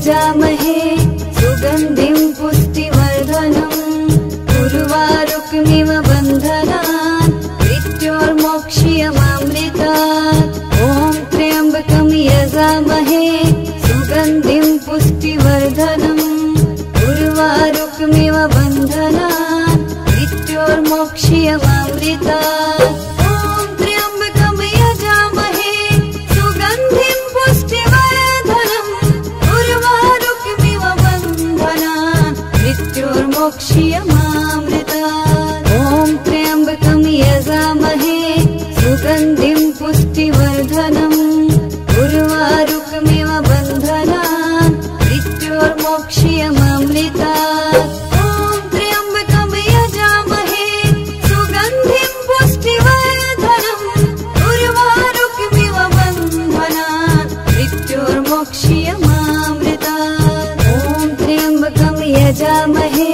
यजामहे सुगन्धिं पुष्टिवर्धनम् उर्वारुकमिव बन्धनान् मृत्योर्मोक्ष्यमामृतात् ॐ त्र्यम्बकं यजामहे सुगन्धिं पुष्टिवर्धनम् उर्वारुकमिव बन्धनान् मृत्योर्मोक्ष्यमामृतात् ॐ त्र्यम्बकं यजामहे सुगन्धिं पुष्टिवर्धनम् उर्वारुकमिव बन्धनान् मृत्योर्मोक्ष्यमामृतात् ॐ त्र्यम्बकं यजामहे सुगन्धिं पुष्टिवर्धनम् उर्वारुकमिव बन्धनान् मृत्योर्मोक्ष्यमामृतात् ॐ त्र्यम्बकं यजामहे सुगन्धिं पुष्टिवर्धनम् उर्वारुकमिव बन्धनान् मृत्योर्मोक्ष्यमामृतात् ॐ त्र्यम्बकं यजामहे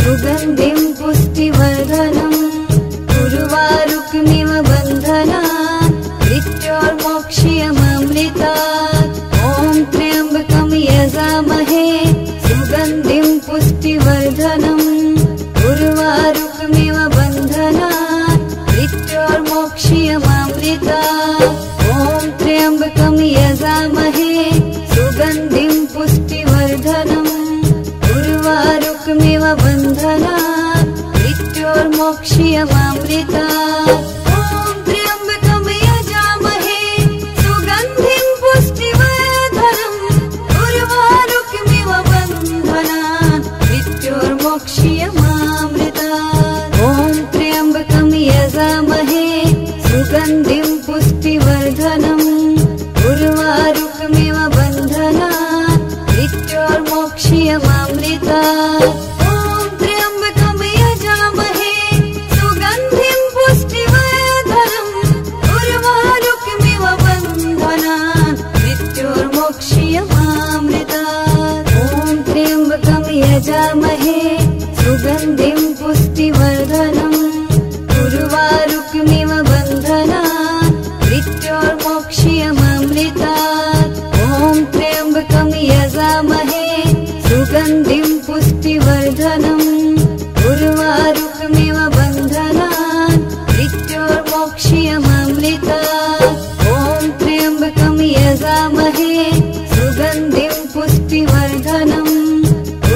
सुगन्धिं पुष्टिवर्धनम् उर्वारुकमिव बन्धनान् मृत्योर्मोक्ष्यमामृतात् ॐ त्र्यम्बकं यजामहे सुगन्धिं पुष्टिवर्धनम् उर्वारुकमिव बन्धनान् मृत्योर्मोक्ष्यमामृतात् ॐ त्र्यम्बकं यजामहे सुगन्धिं पुष्टिवर्धनम् उर्वारुकमिव बन्धनान् मृत्योर्मोक्ष्यमामृतात् ॐ त्र्यम्बकं यजामहे सुगन्धिं पुष्टिवर्धनम् उर्वारुकमिव बन्धनान् मृत्योर्मोक्ष्यमामृतात् ॐ त्र्यम्बकं यजामहे सुगन्धिं पुष्टिवर्धनम् उर्वारुकमिव बन्धनान् मृत्योर्मोक्ष्यमामृतात् ॐ त्र्यम्बकं यजामहे सुगन्धिं पुष्टिवर्धनम् उर्वारुकमिव बन्धनान् मृत्योर्मोक्ष्यमामृतात् ॐ त्र्यम्बकं यजामहे सुगन्धिं पुष्टिवर्धनम् उर्वारुकमिव बन्धनान् मृत्योर्मोक्ष्यमामृतात् ॐ त्र्यम्बकं यजामहे सुगन्धिं पुष्टिवर्धनम् उर्वारुकमिव बन्धनान् मृत्योर्मोक्ष्यमामृतात् ॐ त्र्यम्बकं यजामहे सुगन्धिं पुष्टिवर्धनम्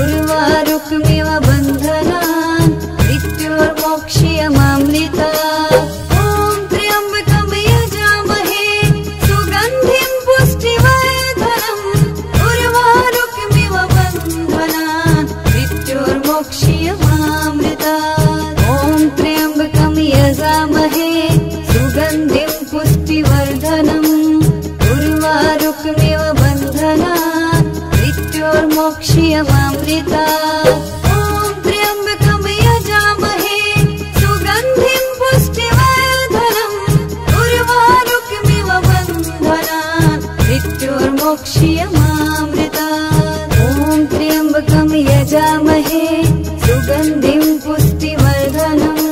उर्वारुकमिव बन्धनान् मृत्योर्मोक्ष्यमामृतात् ॐ त्र्यम्बकं यजामहे सुगन्धिं पुष्टिवर्धनम् उर्वारुकमिव बन्धनान् मृत्योर्मोक्ष्यमामृतात् ॐ त्र्यम्बकं यजामहे सुगन्धिं पुष्टिवर्धनम् उर्वारुकमिव बन्धनान् मृत्योर्मोक्ष्यमामृतात् ॐ त्र्यम्बकं यजामहे सुगन्धिं पुष्टिवर्धनम् उर्वारुकमिव बन्धनान् मृत्योर्मोक्ष्यमामृतात् ॐ त्र्यम्बकं यजामहे सुगन्धिं पुष्टिवर्धनम्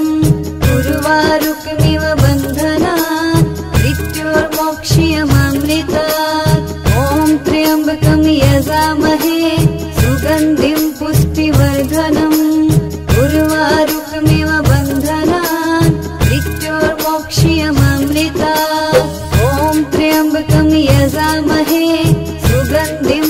उर्वारुकमिव बन्धनान् मृत्योर्मोक्ष्यमामृतात् ॐ त्र्यम्बकं यजामहे सुगन्धिं पुष्टिवर्धनम् उर्वारुकमिव बन्धनान् मृत्योर्मोक्ष्यमामृतात् ॐ त्र्यम्बकं यजामहे सुगन्धिं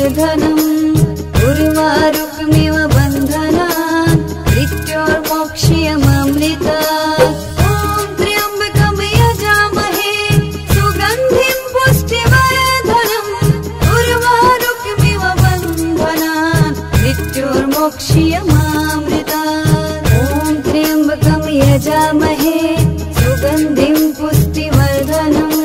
पुष्टिवर्धनम् उर्वारुकमिव बन्धनान् मृत्योर्मोक्ष्यमामृतात् ॐ त्र्यम्बकं यजामहे सुगन्धिं पुष्टिवर्धनम् उर्वारुकमिव बन्धनान् मृत्योर्मोक्ष्यमामृतात् ॐ त्र्यम्बकं यजामहे सुगन्धिं पुष्टिवर्धनम्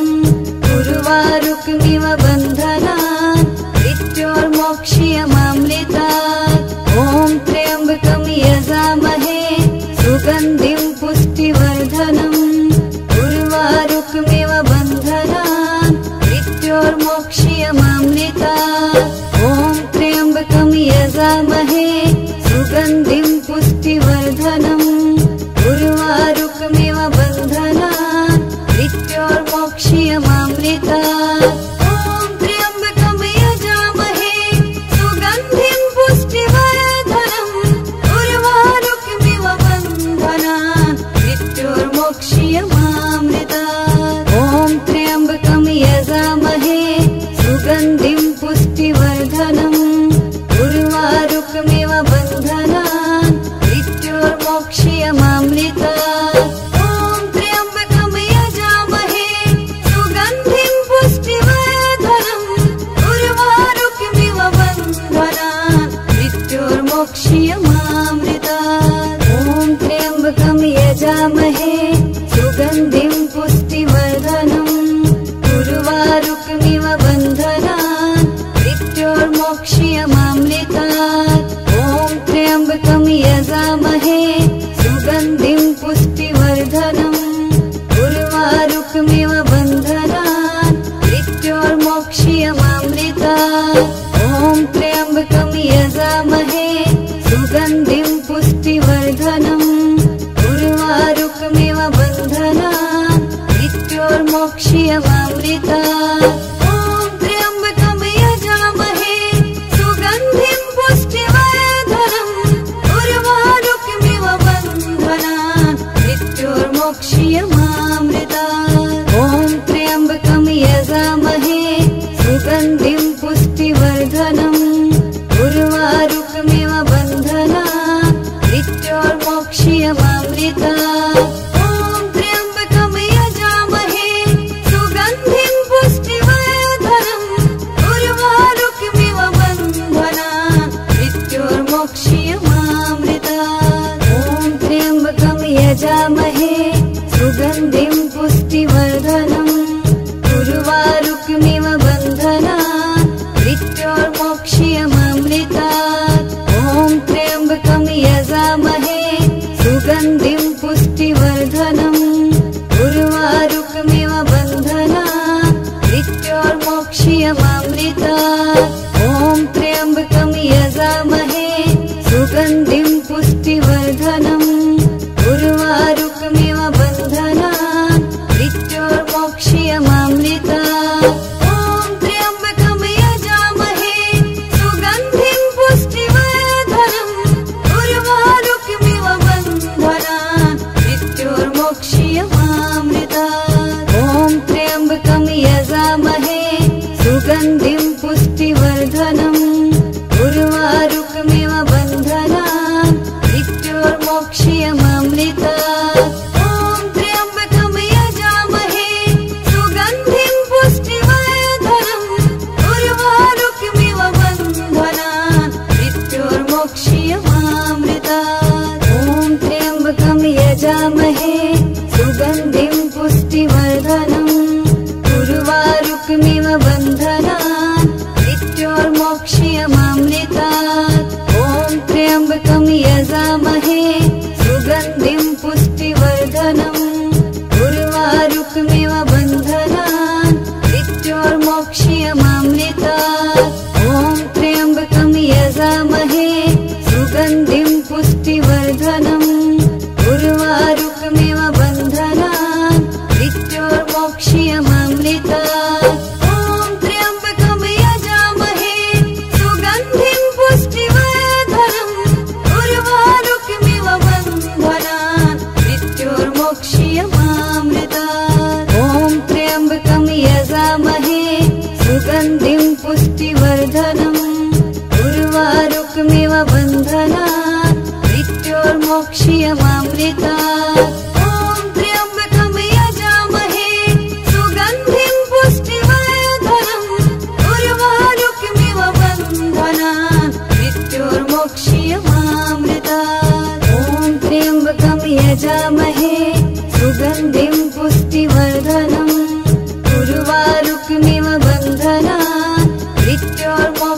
उर्वारुकमिव बन्धनान् मृत्योर्मोक्ष्यमामृतात् ॐ त्र्यम्बकं यजामहे सुगन्धिं पुष्टिवर्धनम् उर्वारुकमिव बन्धनान् मृत्योर्मोक्ष्यमामृतात् ॐ त्र्यम्बकं यजामहे सुगन्धिं पुष्टिवर्धनम् उर्वारुकमिव बन्धनान् मृत्योर्मोक्ष्यमामृतात् ॐ त्र्यम्बकं यजामहे सुगन्धिं पुष्टिवर्धनम् उर्वारुकमिव बन्धनान् मृत्योर्मोक्ष्यमामृतात् ॐ त्र्यम्बकं यजामहे सुगन्धिं पुष्टिवर्धनम् उर्वारुकमिव बन्धनान् मृत्योर्मोक्ष्यमामृतात् ॐ त्र्यम्बकं यजामहे सुगन्धिं पुष्टिवर्धनम् उर्वारुकमिव बन्धनान् मृत्योर्मोक्ष्यमामृतात् ॐ त्र्यम्बकं यजामहे सुगन्धिं पुष्टिवर्धनम् उर्वारुकमिव बन्धनान् मृत्योर्मोक्ष्यमामृतात् ॐ त्र्यम्बकं यजामहे सुगन्धिं पुष्टिवर्धनम् उर्वारुकमिव बन्धनान् मृत्योर्मोक्ष्यमामृतात् ॐ त्र्यम्बकं यजामहे सुगन्धिं पुष्टिवर्धनम् उर्वारुकमिव बन्धनान् मृत्योर्मोक्ष्यमामृतात् ॐ त्र्यम्बकं यजामहे सुगन्धिं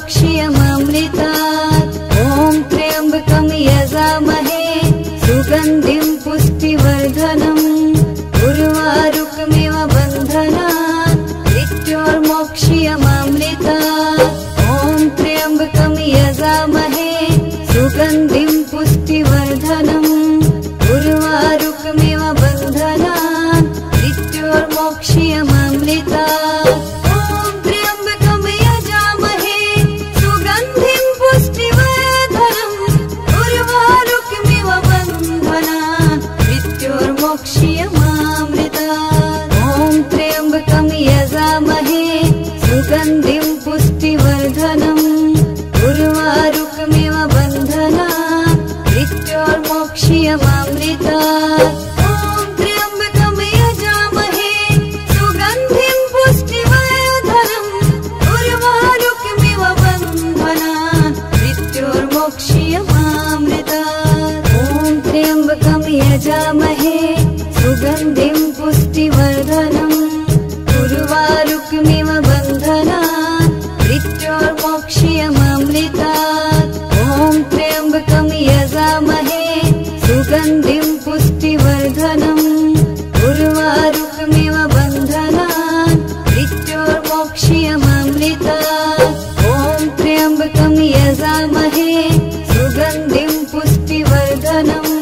मृत्योर्मोक्ष्यमामृतात्। ॐ त्र्यम्बकं यजामहे सुगन्धिं पुष्टिवर्धनम्। उर्वारुकमिव बन्धनात् मृत्योर्मोक्ष्यमामृतात्। ॐ त्र्यम्बकं यजामहे सुगन्धिं पुष्टिवर्धनम्। उर्वारुकमिव बन्धनात् मृत्योर्मोक्ष्यमामृतात्। ॐ त्र्यम्बकं यजामहे सुगन्धिं पुष्टिवर्धनम्। उर्वारुकमिव बन्धनात् मृत्योर्मोक्ष्यमामृतात्। ॐ त्र्यम्बकं यजामहे सुगन्धिं पुष्टिवर्धनम्। उर्वारुकमिव बन्धनात् मृत्योर्मोक्ष्यमामृतात्। ॐ त्र्यम्बकं यजामहे सुगन्धिं पुष्टिवर्धनम्। उर्वारुकमिव बन्धनात् मृत्योर्मोक्ष्यमामृतात्। ॐ त्र्यम्बकं यजामहे सुगन्धिं पुष्टिवर्धनम्। उर्वारुकमिव बन्धनात् मृत्योर्मोक्ष्यमामृतात्। ॐ त्र्यम्बकं यजामहे सुगन्धिं पुष्टिवर्धनम्। उर्वारुकमिव बन्धनात् मृत्योर्मोक्ष्यमामृतात्। ॐ त्र्यम्बकं यजामहे सुगन्धिं पुष्टिवर्धनम्।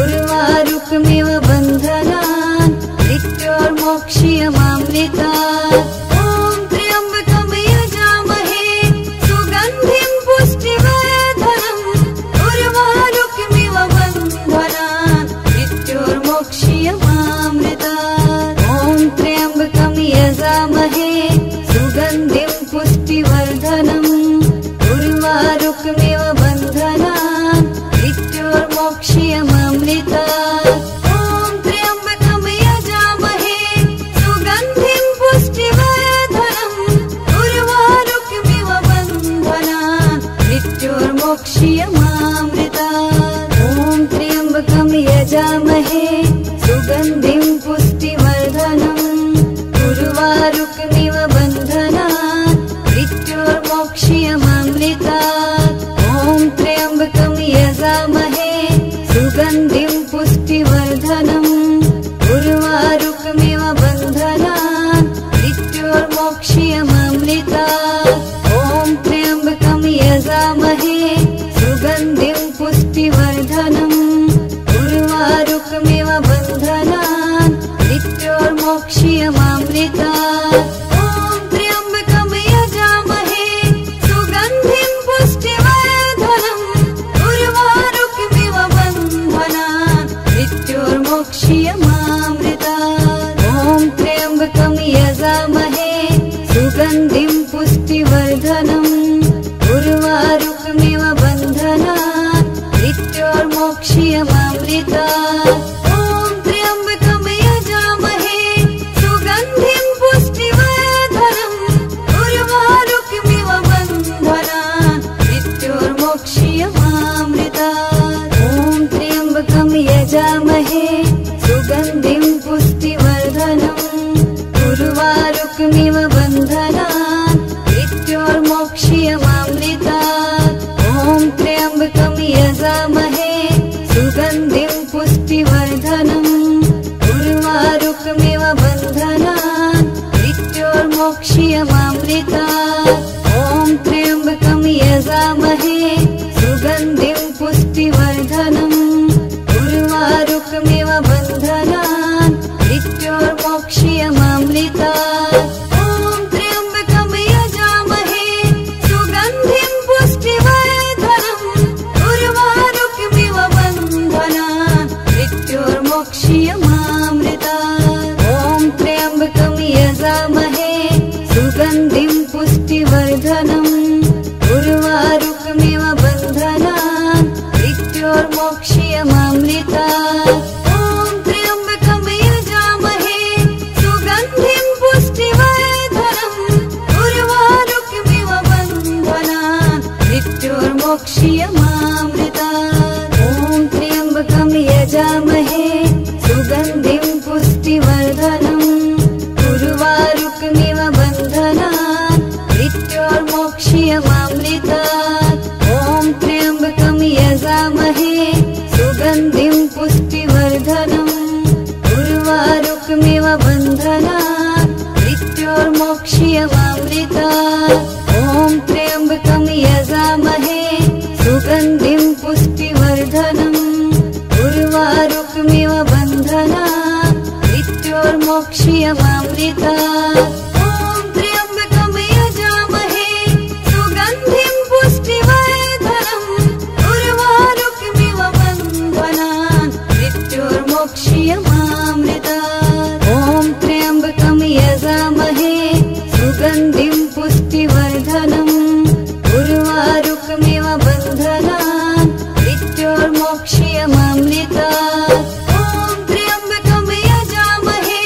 उर्वारुकमिव बन्धनात् मृत्योर्मोक्ष्यमामृतात्। ॐ त्र्यम्बकं यजामहे सुगन्धिं पुष्टिवर्धनम्। उर्वारुकमिव बन्धनात् मृत्योर्मोक्ष्यमामृतात्। ॐ त्र्यम्बकं यजामहे सुगन्धिं पुष्टिवर्धनम्। उर्वारुकमिव बन्धनात् मृत्योर्मोक्ष्यमामृतात्। ॐ त्र्यम्बकं यजामहे सुगन्धिं पुष्टिवर्धनम्। उर्वारुकमिव बन्धनात् मृत्योर्मोक्ष्यमामृतात्। ॐ त्र्यम्बकं यजामहे सुगन्धिं पुष्टिवर्धनम्। उर्वारुकमिव बन्धनात् मृत्योर्मोक्ष्यमामृतात्। ॐ त्र्यम्बकं यजामहे सुगन्धिं पुष्टिवर्धनम्। उर्वारुकमिव बन्धनात् मृत्योर्मोक्ष्यमामृतात्। ॐ त्र्यम्बकं यजामहे सुगन्धिं पुष्टिवर्धनम्। उर्वारुकमिव बन्धनात् मृत्योर्मोक्ष्यमामृतात्। ॐ त्र्यम्बकं यजामहे सुगन्धिं पुष्टिवर्धनम्। उर्वारुकमिव बन्धनात् मृत्योर्मोक्ष्यमामृतात्। ॐ त्र्यम्बकं यजामहे सुगन्धिं पुष्टिवर्धनम्। उर्वारुकमिव बन्धनात् मृत्योर्मोक्ष्यमामृतात्। ॐ त्र्यम्बकं यजामहे सुगन्धिं पुष्टिवर्धनम्। उर्वारुकमिव बन्धनात् मृत्योर्मोक्ष्यमामृतात्। ॐ त्र्यम्बकं यजामहे सुगन्धिं पुष्टिवर्धनम्। उर्वारुकमिव बन्धनात् मृत्योर्मोक्ष्यमामृतात्। ॐ त्र्यम्बकं यजामहे सुगन्धिं पुष्टिवर्धनम्। उर्वारुकमिव बन्धनात् मृत्योर्मोक्ष्यमामृतात्। ॐ त्र्यम्बकं यजामहे सुगन्धिं पुष्टिवर्धनम्। उर्वारुकमिव बन्धनात् मृत्योर्मोक्ष्यमामृतात्। ॐ त्र्यम्बकं यजामहे सुगन्धिं पुष्टिवर्धनम्। उर्वारुकमिव बन्धनात् मृत्योर्मोक्ष्यमामृतात्। ॐ त्र्यम्बकं यजामहे सुगन्धिं पुष्टिवर्धनम्। उर्वारुकमिव बन्धनात् मृत्योर्मोक्ष्यमामृतात्। ॐ त्र्यम्बकं यजामहे सुगन्धिं पुष्टिवर्धनम्। उर्वारुकमिव बन्धनात् मृत्योर्मोक्ष्यमामृतात्। ॐ त्र्यम्बकं यजामहे सुगन्धिं पुष्टिवर्धनम्। उर्वारुकमिव बन्धनात् मृत्योर्मोक्ष्यमामृतात्। मृत्योर्मोक्ष्यमामृतात्। ॐ त्र्यम्बकं यजामहे सुगन्धिं पुष्टिवर्धनम्। उर्वारुकमिव बन्धनात् मृत्योर्मोक्ष्यमामृतात्। ॐ त्र्यम्बकं यजामहे सुगन्धिं पुष्टिवर्धनम्। उर्वारुकमिव बन्धनात् मृत्योर्मोक्ष्यमामृतात्। ॐ त्र्यम्बकं यजामहे सुगन्धिं पुष्टिवर्धनम्। उर्वारुकमिव बन्धनात् मृत्योर्मोक्ष्यमामृतात्। ॐ त्र्यम्बकं यजामहे सुगन्धिं पुष्टिवर्धनम्। उर्वारुकमिव बन्धनात् मृत्योर्मोक्ष्यमामृतात्। ॐ त्र्यम्बकं यजामहे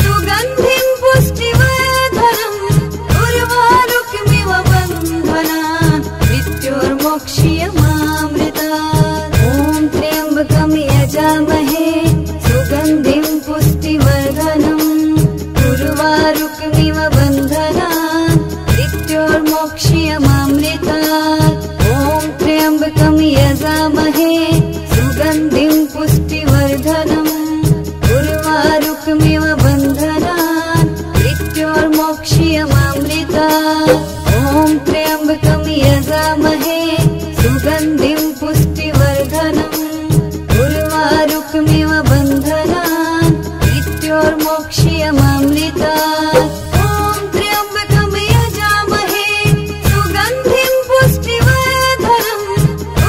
सुगन्धिं पुष्टिवर्धनम्। उर्वारुकमिव बन्धनात् मृत्योर्मोक्ष्यमामृतात्। ॐ त्र्यम्बकं यजामहे सुगन्धिं पुष्टिवर्धनम्। उर्वारुकमिव बन्धनात् मृत्योर्मोक्ष्यमामृतात्। ॐ त्र्यम्बकं यजामहे सुगन्धिं पुष्टिवर्धनम्। उर्वारुकमिव बन्धनात् मृत्योर्मोक्ष्यमामृतात्। ॐ त्र्यम्बकं यजामहे सुगन्धिं पुष्टिवर्धनम्। उर्वारुकमिव बन्धनात् मृत्योर्मोक्ष्यमामृतात्। ॐ त्र्यम्बकं यजामहे सुगन्धिं पुष्टिवर्धनम्।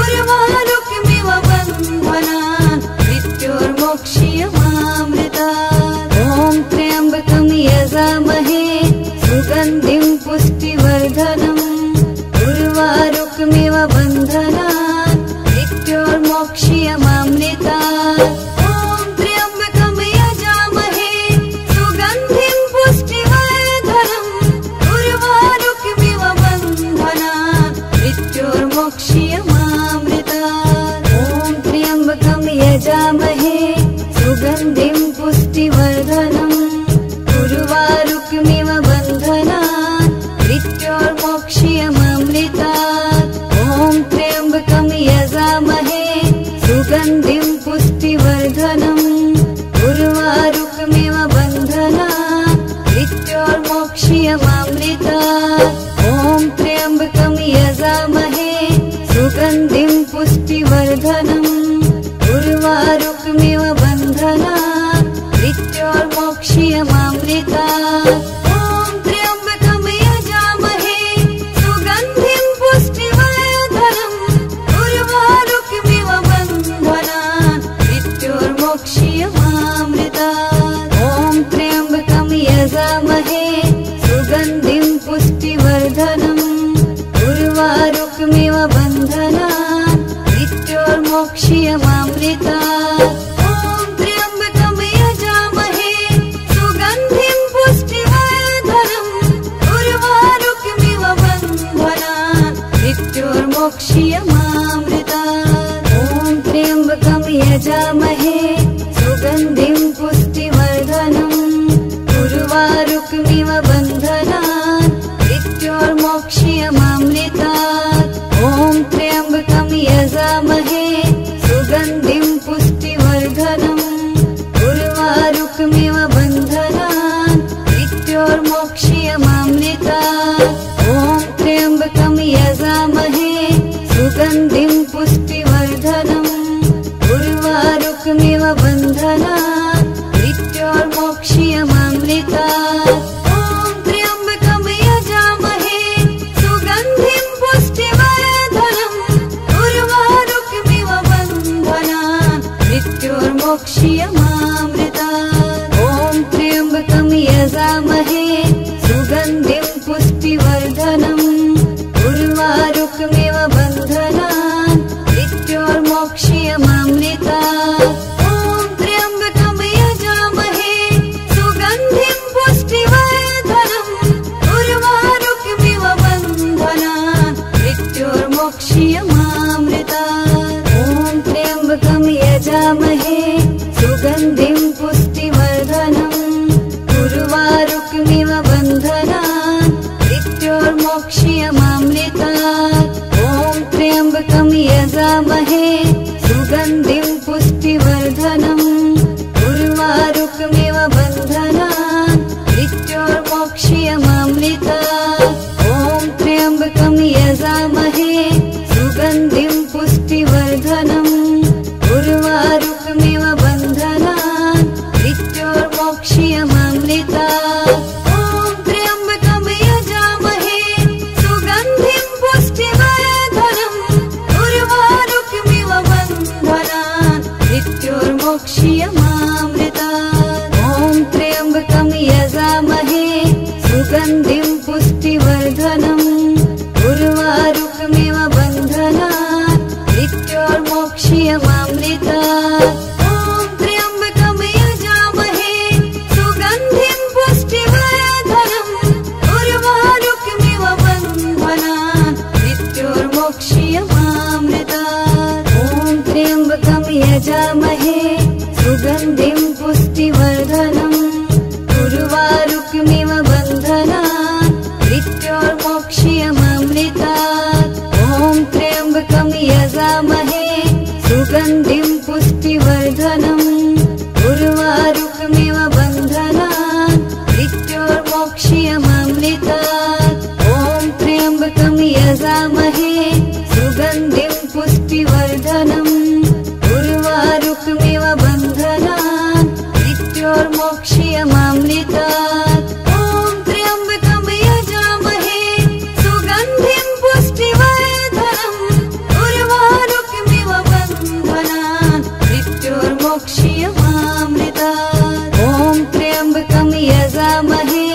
उर्वारुकमिव बन्धनात् मृत्योर्मोक्ष्यमामृतात्। ॐ त्र्यम्बकं यजामहे सुगन्धिं पुष्टिवर्धनम्। उर्वारुकमिव बन्धनात् मृत्योर्मोक्ष्यमामृतात्। ॐ त्र्यम्बकं यजामहे सुगन्धिं पुष्टिवर्धनम्। उर्वारुकमिव बन्धनात् मृत्योर्मोक्ष्यमामृतात्। ॐ त्र्यम्बकं यजामहे सुगन्धिं पुष्टिवर्धनम्। उर्वारुकमिव बन्धनात् मृत्योर्मोक्ष्यमामृतात्। ॐ त्र्यम्बकं यजामहे सुगन्धिं पुष्टिवर्धनम्। उर्वारुकमिव बन्धनात् मृत्योर्मोक्ष्यमामृतात्। ॐ त्र्यम्बकं यजामहे सुगन्धिं पुष्टिवर्धनम्। उर्वारुकमिव बन्धनात् मृत्योर्मोक्ष्यमामृतात्। ॐ त्र्यम्बकं यजामहे सुगन्धिं पुष्टिवर्धनम्। उर्वारुकमिव बन्धनात् मृत्योर्मोक्ष्यमामृतात्। ॐ त्र्यम्बकं यजामहे सुगन्धिं पुष्टिवर्धनम्। उर्वारुकमिव बन्धनात् मृत्योर्मोक्ष्यमामृतात्। ॐ त्र्यम्बकं यजामहे सुगन्धिं पुष्टिवर्धनम्। उर्वारुकमिव बन्धनात् मृत्योर्मोक्ष्यमामृतात्। ॐ त्र्यम्बकं यजामहे सुगन्धिं पुष्टिवर्धनम्। उर्वारुकमिव बन्धनात् मृत्योर्मोक्ष्यमामृतात्। ॐ त्र्यम्बकं यजामहे सुगन्धिं पुष्टिवर्धनम्। उर्वारुकमिव बन्धनात् मृत्योर्मोक्ष्यमामृतात्। ॐ त्र्यम्बकं यजामहे सुगन्धिं पुष्टिवर्धनम्। उर्वारुकमिव बन्धनात् मृत्योर्मोक्ष्यमामृतात्। ॐ त्र्यम्बकं यजामहे सुगन्धिं पुष्टिवर्धनम्। उर्वारुकमिव बन्धनात् मृत्योर्मोक्ष्यमामृतात्। ॐ त्र्यम्बकं यजामहे सुगन्धिं पुष्टिवर्धनम्। उर्वारुकमिव बन्धनात् मृत्योर्मोक्ष्यमामृतात्। ॐ त्र्यम्बकं यजामहे सुगन्धिं पुष्टिवर्धनम्। उर्वारुकमिव बन्धनात् मृत्योर्मोक्ष्यमामृतात्। ॐ त्र्यम्बकं यजामहे सुगन्धिं पुष्टिवर्धनम्। उर्वारुकमिव बन्धनात् मृत्योर्मोक्ष्यमामृतात्। त्र्यम्बकमयजामहे सुगन्धिं पुष्टिवर्धनम् उर्वारुकमिव बन्धनान् मृत्योर्मोक्ष्यमामृतात्। ॐ त्र्यम्बकं यजामहे सुगन्धिं पुष्टिवर्धनम् उर्वारुकमिव बन्धनान् मृत्योर्मोक्ष्यमामृतात्। ॐ त्र्यम्बकं यजामहे सुगन्धिं पुष्टिवर्धनम् उर्वारुकमिव बन्धनान् मृत्योर्मोक्ष्यमामृतात्। ॐ त्र्यम्बकं यजामहे सुगन्धिं पुष्टिवर्धनम् उर्वारुकमिव बन्धनान् मृत्योर्मोक्ष्यमामृतात्। ॐ त्र्यम्बकं यजामहे सुगन्धिं पुष्टिवर्धनम् उर्वारुकमिव बन्धनान् मृत्योर्मोक्ष्यमामृतात्। ॐ त्र्यम्बकं यजामहे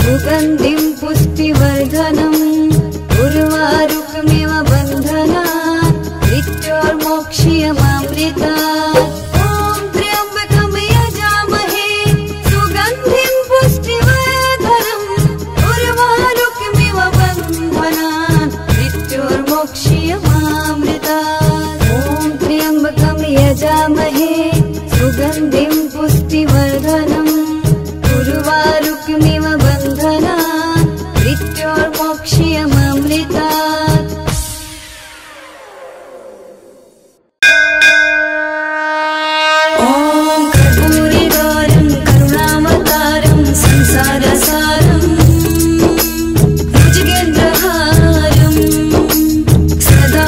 सुगन्धिं पुष्टिवर्धनम् उर्वारुकमिव बन्धनान् मृत्योर्मोक्ष्यमामृतात्। ॐ त्र्यम्बकं यजामहे सुगन्धिं पुष्टिवर्धनम् उर्वारुकमिव बन्धनान् मृत्योर्मोक्ष्यमामृतात्। ॐ त्र्यम्बकं यजामहे सुगन्धिं पुष्टिवर्धनम् उर्वारुकमिव बन्धनान् मृत्योर्मोक्ष्यमामृतात्। ॐ कर्पूरिगौरं करुणावतारं संसारसारम् भुजगेन्द्रहारं सदा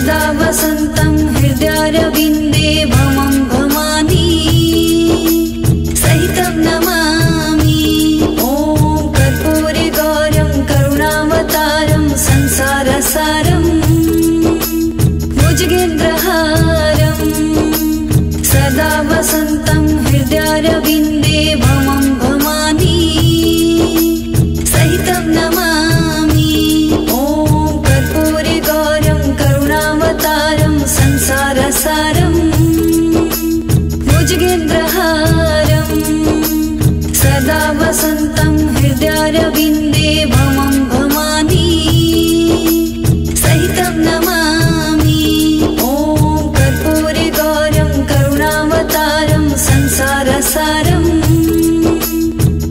सदा वसन्तं हृदयारविन्दे भमं भवानी सहितं नमामि। ॐ कर्पूरगौरं करुणावतारं संसारसारं भुजगेन्द्रहारं सदा वसन्तं हृदयारविन्दे भमं भवानी सहितं नमामि। ॐ कर्पूरगौरं करुणावतारं संसारसारं भुजगेन्द्रहारं सदा वसन्तं हृदयारविन्दे भमं भवानी सहितं नमामि। ॐ कर्पूरगौरं करुणावतारं संसारसारं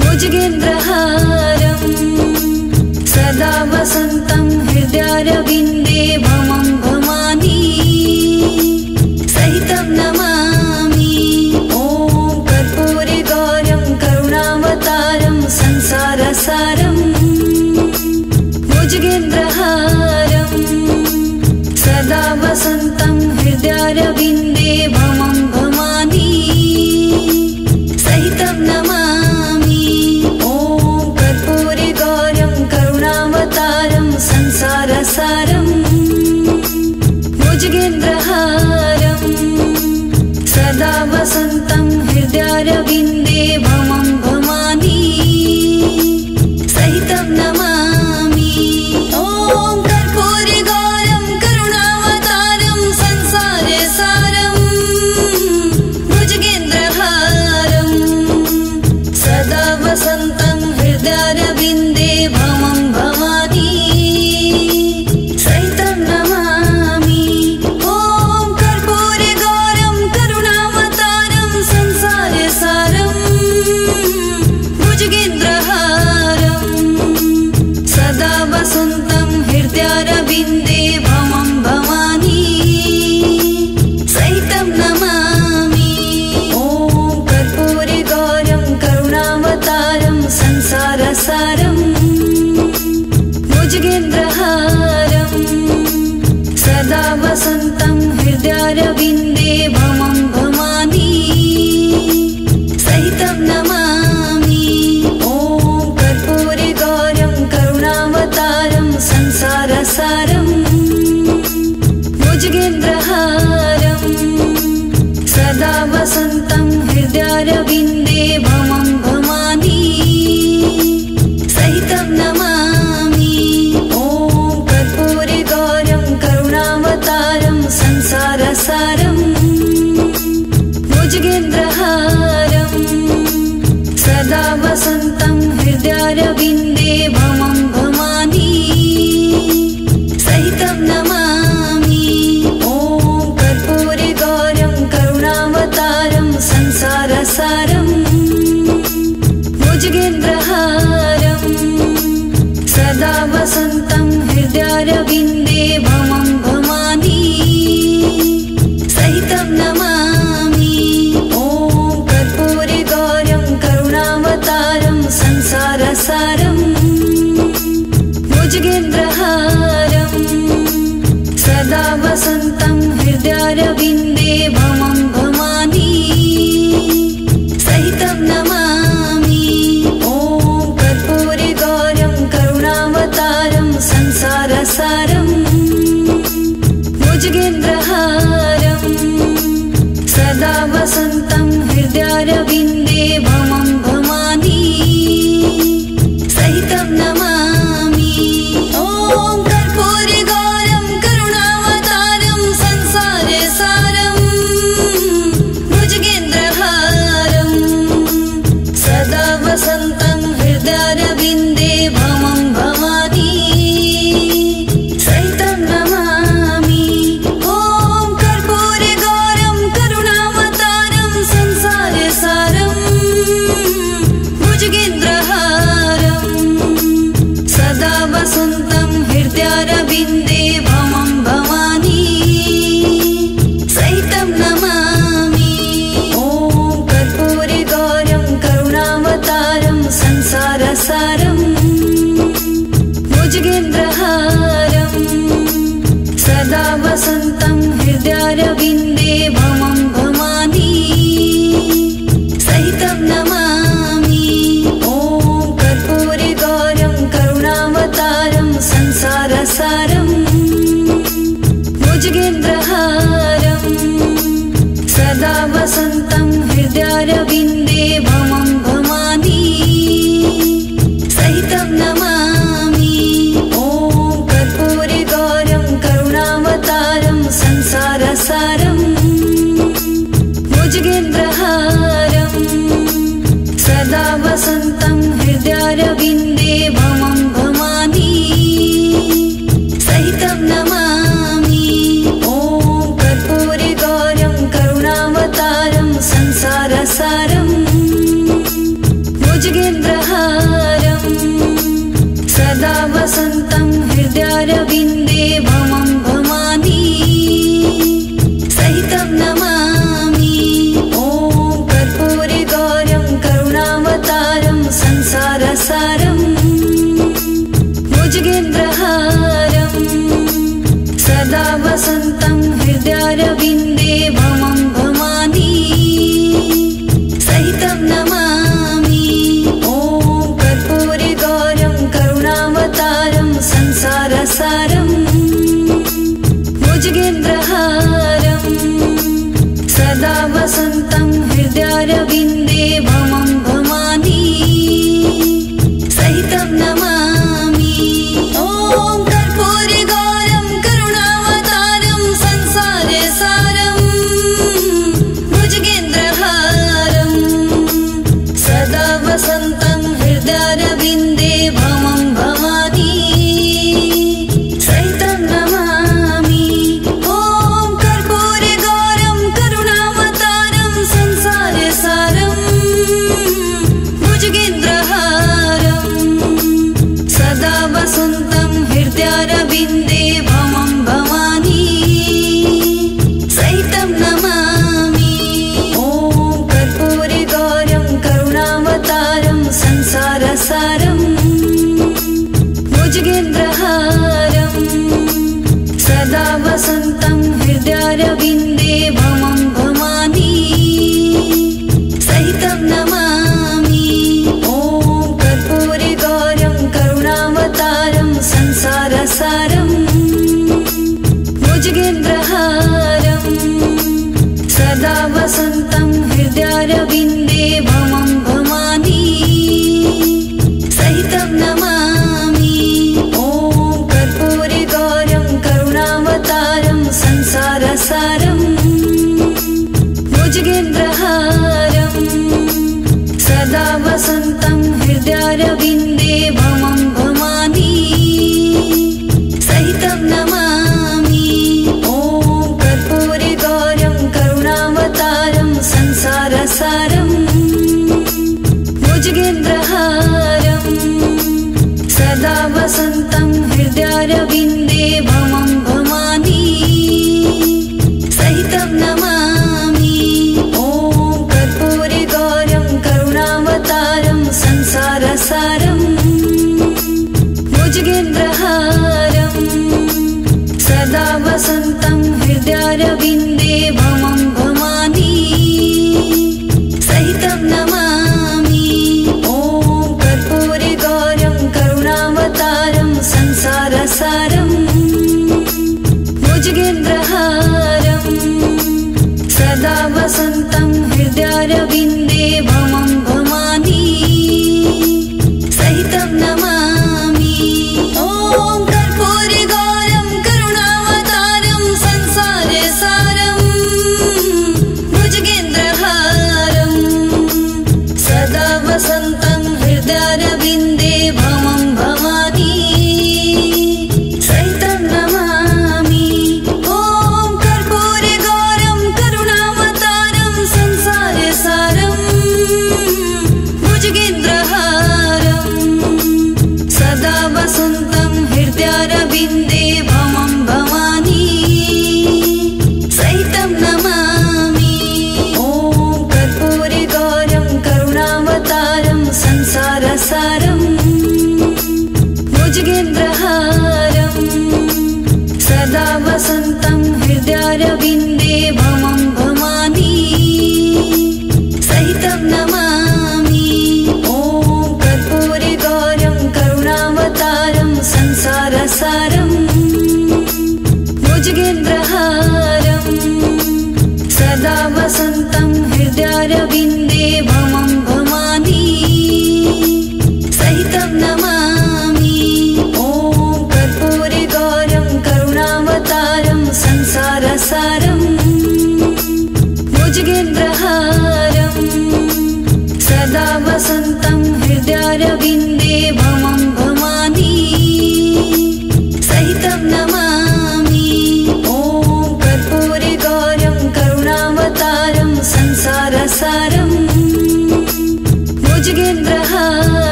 भुजगेन्द्रहारं सदा वसन्तं हृदयारविन्दे भमं भवानी सहितं नमामि। ॐ कर्पूरगौरं करुणावतारं संसारसारं भुजगेन्द्रहारं सदा वसन्तं हृदयारविन्दे भमं भवानी सहितं नमामि। ॐ कर्पूरगौरं करुणावतारं संसारसारं भुजगेन्द्रहारं सदा वसन्तं हृदयारविन्दे भमं भवानी सहितं नमामि। ॐ कर्पूरगौरं करुणावतारं संसारसारं भुजगेन्द्रहारं सदा वसन्तं हृदयारविन्दे भमं भवानी सहितं नमामि। ॐ कर्पूरगौरं करुणावतारं संसारसारं भुजगेन्द्रहारं सदा वसन्तं हृदयारविन्दे भमं भवानी सहितं नमामि। ॐ कर्पूरगौरं करुणावतारं संसारसारं भुजगेन्द्रहारं सदा वसन्तं हृदयारविन्दे भमं भवानी सहितं नमामि। ॐ कर्पूरगौरं करुणावतारं संसारसारं भुजगेन्द्रहारं सदा वसन्तं हृदयारविन्दे भमं भवानी सहितं नमामि। ॐ कर्पूरगौरं करुणावतारं संसारसारं भुजगेन्द्रहारं सदा वसन्तं हृदयारविन्दे भमं भवानी सहितं नमामि। ॐ कर्पूरगौरं करुणावतारं संसारसारं भुजगेन्द्रहारं सदा वसन्तं हृदयारविन्दे भमं भवानी सहितं नमामि। ॐ कर्पूरगौरं करुणावतारं संसारसारं भुजगेन्द्रहारं सदा वसन्तं हृदयारविन्दे भमं भवानी सहितं नमामि। ॐ कर्पूरगौरं करुणावतारं संसारसारं भुजगेन्द्रहारं सदा वसन्तं हृदयारविन्दे भमं भवानी सहितं नमामि। ॐ कर्पूरगौरं करुणावतारं संसारसारं भुजगेन्द्रहारं सदा वसन्तं हृदयारविन्दे भमं भवानी सहितं नमामि। ॐ कर्पूरगौरं करुणावतारं संसारसारं संसारसारम् भुजगेन्द्रहारम् सदा वसन्तं हृदयारविन्दे भमं भवानी सहितं नमामि। ॐ कर्पूरे गौरं करुणावतारं संसारसारम् भुजगेन्द्रहारम् सदा वसन्तं हृदयारविन्दे भमं भवानी सहितं नमामि। ॐ कर्पूरे गौरं करुणावतारं संसारसारम् भुजगेन्द्रहारम् सदा वसन्तं हृदयारविन्दे भमं भवानी सहितं नमामि। ॐ कर्पूरे गौरं करुणावतारं संसारसारम् भुजगेन्द्रहारम् सदा वसन्तं हृदयारविन्दे भमं भवानी सहितं नमामि। ॐ कर्पूरे गौरं करुणावतारं संसारसारम् भुजगेन्द्रहारम् सदा वसन्तं हृदयारविन्दे भमं भवानी सहितं नमामि। ॐ कर्पूरे गौरं करुणावतारं संसारसारम् भुजगेन्द्रहारम् सदा वसन्तं हृदयारविन्दे भमं भवानी सहितं नमामि। ॐ कर्पूरे गौरं करुणावतारं संसारसारम् भुजगेन्द्रहारम् सदा वसन्तं हृदयारविन्दे भमं भवानी सहितं नमामि। ॐ कर्पूरे गौरं करुणावतारं संसारसारम् भुजगेन्द्रहारम् सदा वसन्तं हृदयारविन्दे भमं भवानी सहितं नमामि। ॐ कर्पूरे गौरं करुणावतारं संसारसारम् भुजगेन्द्रहारम् सदा वसन्तं हृदयारविन्दे भमं भवानी सहितं नमामि। ॐ कर्पूरे गौरं करुणावतारं संसारसारम् भुजगेन्द्रहारम् सदा वसन्तं हृदयारविन्दे भमं भवानी सहितं नमामि। ॐ कर्पूरे गौरं करुणावतारं संसारसारम् भुजगेन्द्रहारम् सदा वसन्तं हृदयारविन्दे भमं भवानी सहितं नमामि। ॐ कर्पूरे गौरं करुणावतारं संसारसारम् भुजगेन्द्रहारम् सदा वसन्तं हृदयारविन्दे भमं भवानी सहितं नमामि। ॐ कर्पूरे गौरं करुणावतारं संसारसारम्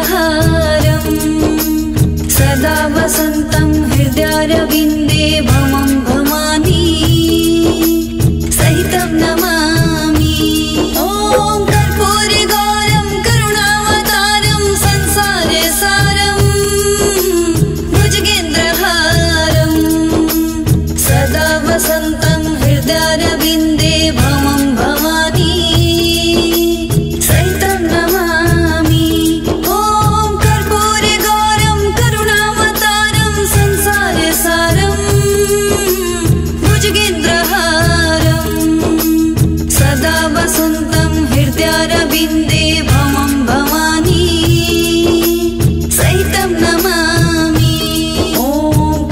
भुजगेन्द्रहारम् सदा वसन्तं हृदयारविन्दे भमं भवानी सहितं नमामि। ॐ कर्पूरगौरं करुणावतारं संसारे सारं भुजगेन्द्रहारं सदा वसन्तं हृदयारविन्दे भमं भवानी सहितं नमामि। ॐ कर्पूरगौरं करुणावतारं संसारे सारं भुजगेन्द्रहारं सदा वसन्तं हृदयारविन्दे भमं भवानी सहितं नमामि। ॐ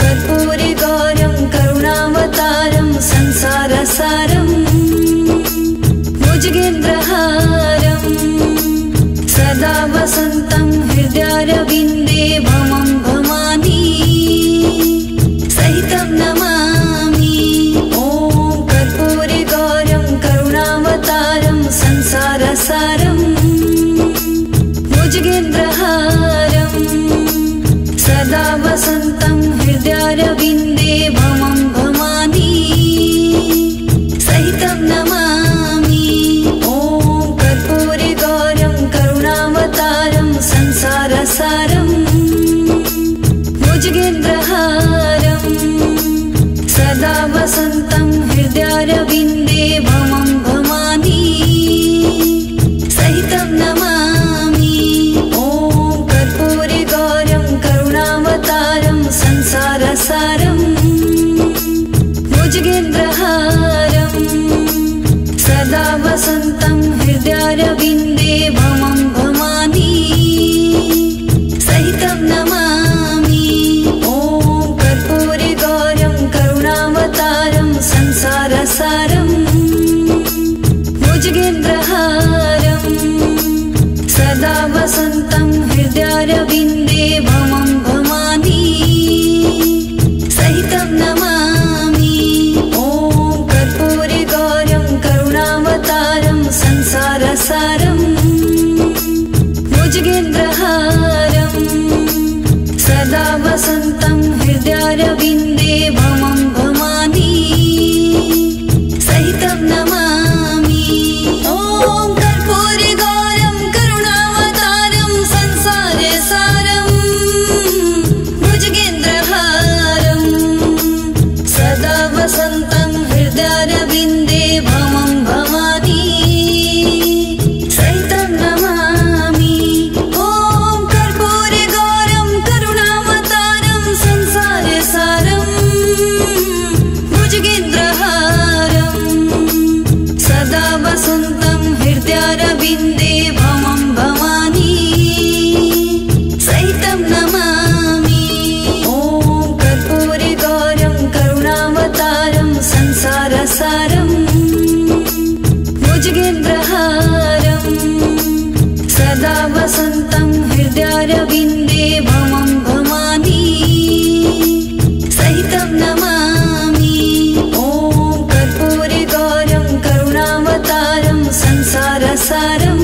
कर्पूरगौरं करुणावतारं संसारसारं भुजगेन्द्रहारं सदा वसन्तं हृदयारविन्दे भमं भवानी सहितं नमामि। ॐ कर्पूरगौरं करुणावतारं संसारसारं भुजगेन्द्रहारं सदा वसन्तं हृदयारविन्दे भमं भवानी सहितं नमामि। ॐ कर्पूरगौरं करुणावतारं संसारसारं भुजगेन्द्रहारं सदा वसन्तं हृदयारविन्दे भमं भवानी सहितं नमामि। ॐ कर्पूरगौरं करुणावतारं संसारसारं भुजगेन्द्रहारं सदा वसन्तं हृदयारविन्दे भमं भवानी सहितं नमामि। ॐ कर्पूरगौरं करुणावतारं संसारसारं भुजगेन्द्रहारं सदा वसन्तं हृदयारविन्दे भमं भवानी सहितं नमामि। ॐ कर्पूरगौरं करुणावतारं संसारसारं भुजगेन्द्रहारं सदा वसन्तं हृदयारविन्दे भमं भवानी सहितं नमामि। ॐ कर्पूरगौरं करुणावतारं संसारे सारं भुजगेन्द्रहारं सदा वसन्तं हृदयारविन्दे भमं भवानी सहितं नमामि। ॐ कर्पूरगौरं करुणावतारं संसारे सारं भुजगेन्द्रहारं सदा वसन्तं हृदयारविन्दे भमं भवानी सहितं नमामि। ॐ कर्पूरगौरं करुणावतारं संसारसारं भुजगेन्द्रहारं सदा वसन्तं हृदयारविन्दे भमं भवानी सहितं नमामि। ॐ कर्पूरगौरं करुणावतारं संसारसारं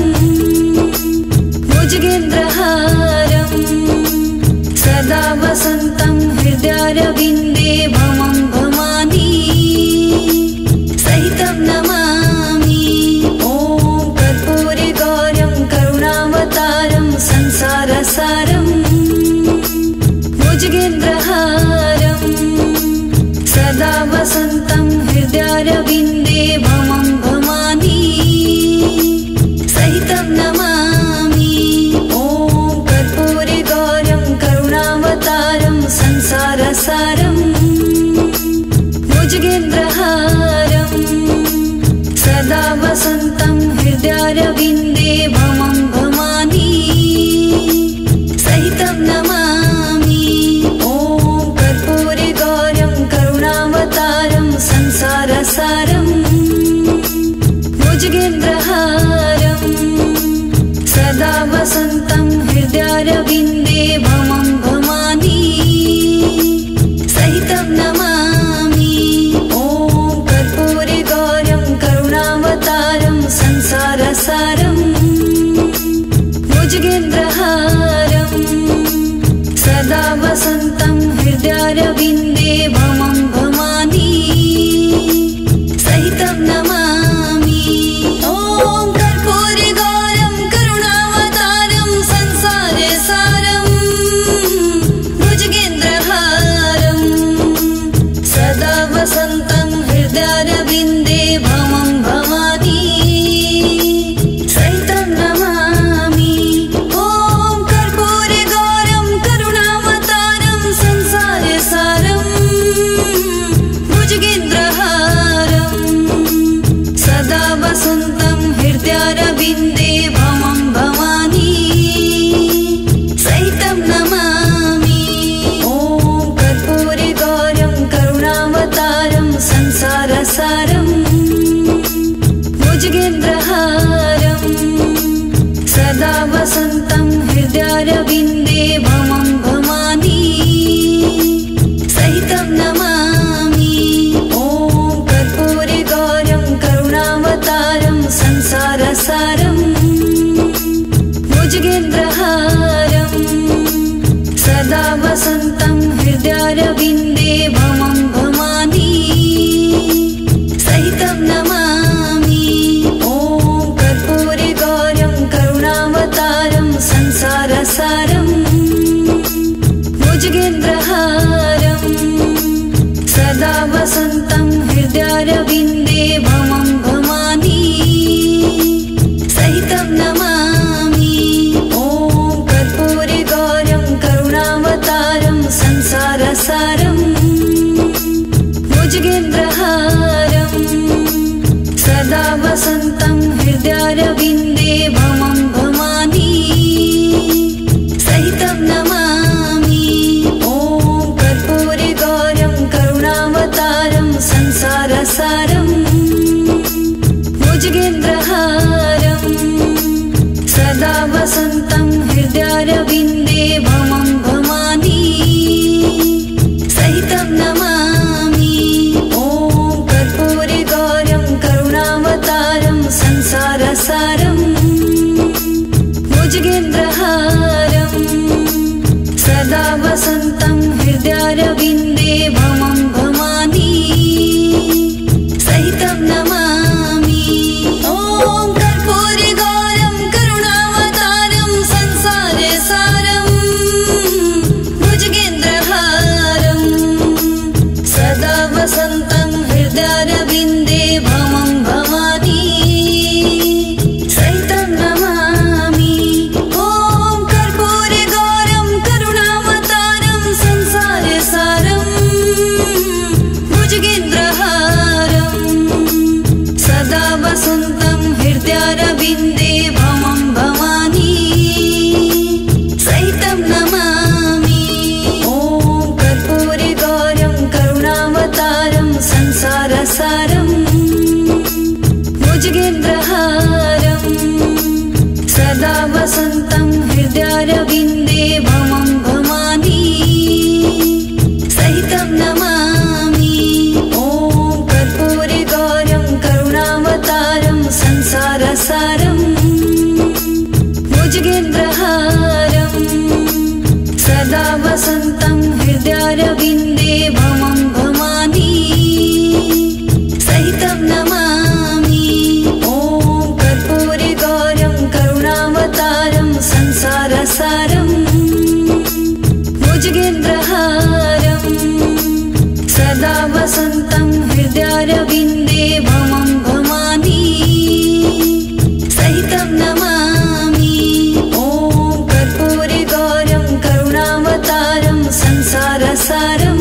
भुजगेन्द्रहारं सदा वसन्तं हृदयारविन्दे भमं भवानी सहितं नमामि। ॐ कर्पूरगौरं करुणावतारं संसारसारं भुजगेन्द्रहारं सदा वसन्तं हृदयारविन्दे भमं भवानी सहितं नमामि। ॐ कर्पूरगौरं करुणावतारं संसारसारं भुजगेन्द्रहारं सदा वसन्तं हृदयारविन्दे भमं भवानी सहितं नमामि। ॐ कर्पूरगौरं करुणावतारं संसारसारं भमं भवानी सहितं नमामि। ॐ कर्पूरगौरं करुणावतारं संसारसारं भुजगेन्द्रहारं सदा वसन्तं हृदयारविन्दे भमं भवानी सहितं नमामि। ॐ कर्पूरगौरं करुणावतारं संसारसारं भुजगेन्द्रहारं सदा वसन्तं हृदयारविन्दे भमं भवानी सहितं नमामि। ॐ कर्पूरगौरं करुणावतारं संसारसारं भुजगेन्द्रहारं सदा वसन्तं हृदयारविन्दे भमं भवानी सहितं नमामि। ॐ कर्पूरगौरं करुणावतारं संसारसारं भुजगेन्द्रहारं सदा वसन्तं हृदयारविन्दे भमं भवानी सहितं नमामि। ॐ कर्पूरगौरं करुणावतारं संसारसारं भुजगेन्द्रहारं सदा वसन्तं हृदयारविन्दे भमं भवानी सहितं नमामि। ॐ कर्पूरगौरं करुणावतारं संसारसारं भुजगेन्द्रहारं सदा वसन्तं हृदयारविन्दे भमं भवानी सहितं नमामि। ॐ कर्पूरगौरं करुणावतारं संसारसारं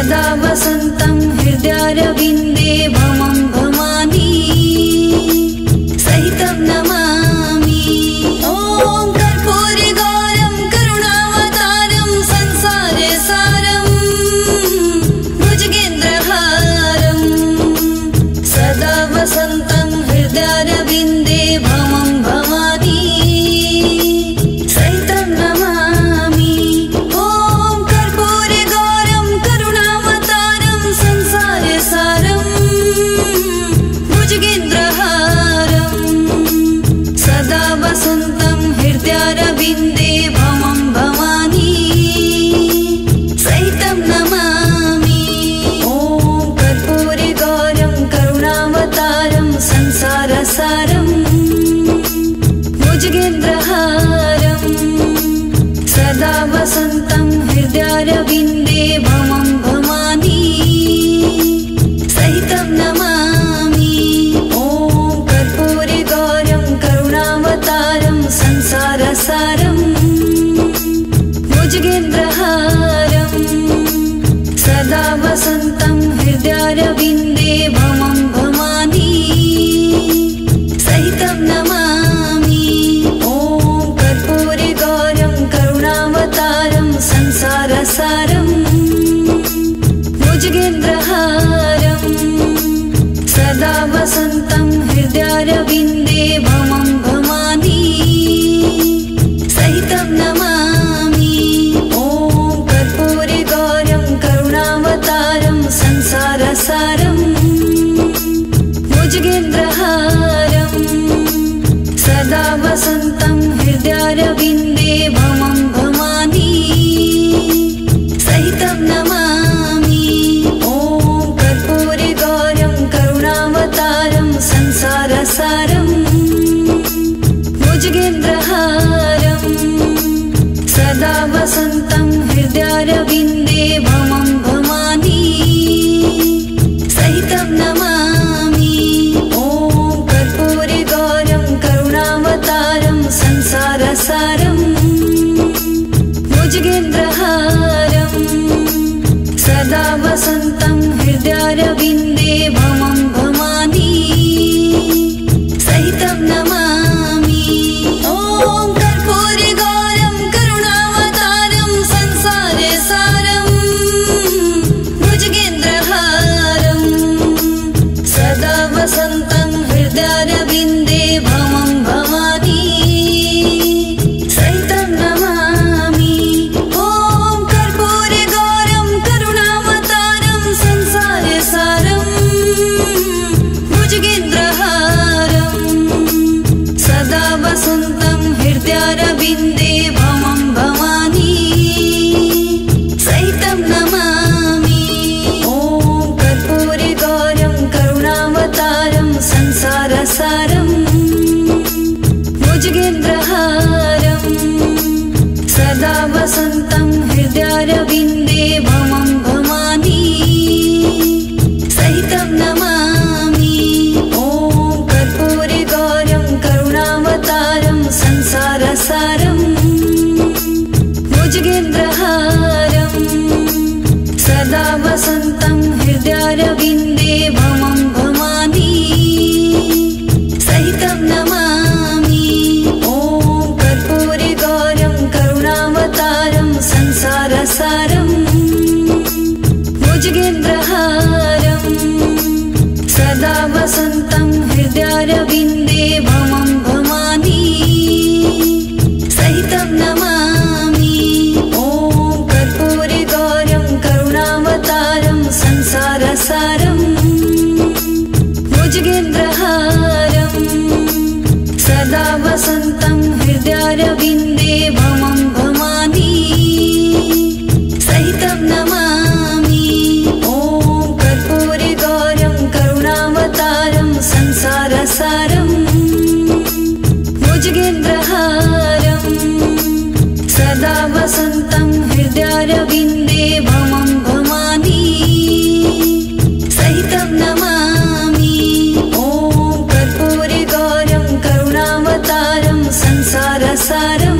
सदा वसन्तं हृदयारविन्दे भमं भवानी सहितं नमामि। ॐ कर्पूरगौरं करुणावतारं संसारे सारं भुजगेन्द्रहारं सदा वसन्तं हृदयारविन्दे भमं भवानी सहितं नमामि। ॐ कर्पूरगौरं करुणावतारं संसारे सारं भुजगेन्द्रहारं सदा वसन्तं हृदयारविन्दे भमं भवानी सहितं नमामि। ॐ कर्पूरगौरं करुणावतारं संसारसारं भुजगेन्द्रहारं सदा वसन्तं हृदयारविन्दे भमं भवानी सहितं नमामि। ॐ कर्पूरगौरं करुणावतारं संसारसारं भुजगेन्द्रहारं सदा वसन्तं हृदयारविन्दे भमं भवानी सहितं नमामि। ॐ कर्पूरगौरं करुणावतारं संसारसारं भुजगेन्द्रहारं सदा वसन्तं हृदयारविन्दे भमं भवानी सहितं नमामि। ॐ कर्पूरगौरं करुणावतारं संसारसारं भुजगेन्द्रहारं सदा वसन्तं हृदयारविन्दे भमं भवानी सहितं नमामि। ॐ कर्पूरगौरं करुणावतारं संसारसारं भुजगेन्द्रहारं सदा वसन्तं हृदयारविन्दे भमं भवानी सहितं नमामि। ॐ कर्पूरगौरं करुणावतारं संसारसारं भुजगेन्द्रहारं सदा वसन्तं हृदयारविन्दे भमं भवानी सहितं नमामि। ॐ कर्पूरगौरं करुणावतारं संसारे सारं भुजगेन्द्रहारं सदा वसन्तं हृदयारविन्दे भमं भवानी सहितं नमामि। ॐ कर्पूरगौरं करुणावतारं संसारे सारं भुजगेन्द्रहारं सदा वसन्तं हृदयारविन्दे भमं भवानी सहितं नमामि। ॐ कर्पूरगौरं करुणावतारं संसारसारं भुजगेन्द्रहारं सदा वसन्तं हृदयारविन्दे भमं भवानी सहितं नमामि। ॐ कर्पूरगौरं करुणावतारं संसारसारं भुजगेन्द्रहारं सदा वसन्तं हृदयारविन्दे भमं भवानी सहितं नमामि। ॐ कर्पूरगौरं करुणावतारं संसारसारं भुजगेन्द्रहारं सदा वसन्तं हृदयारविन्दे भमं भवानी सहितं नमामि। ॐ कर्पूरगौरं करुणावतारं संसारसारं भुजगेन्द्रहारं सदा वसन्तं हृदयारविन्दे भमं भवानी सहितं नमामि। ॐ कर्पूरगौरं करुणावतारं संसारसारं भुजगेन्द्रहारं सदा वसन्तं हृदयारविन्दे भमं भवानी सहितं नमामि। ॐ कर्पूरगौरं करुणावतारं संसारसारं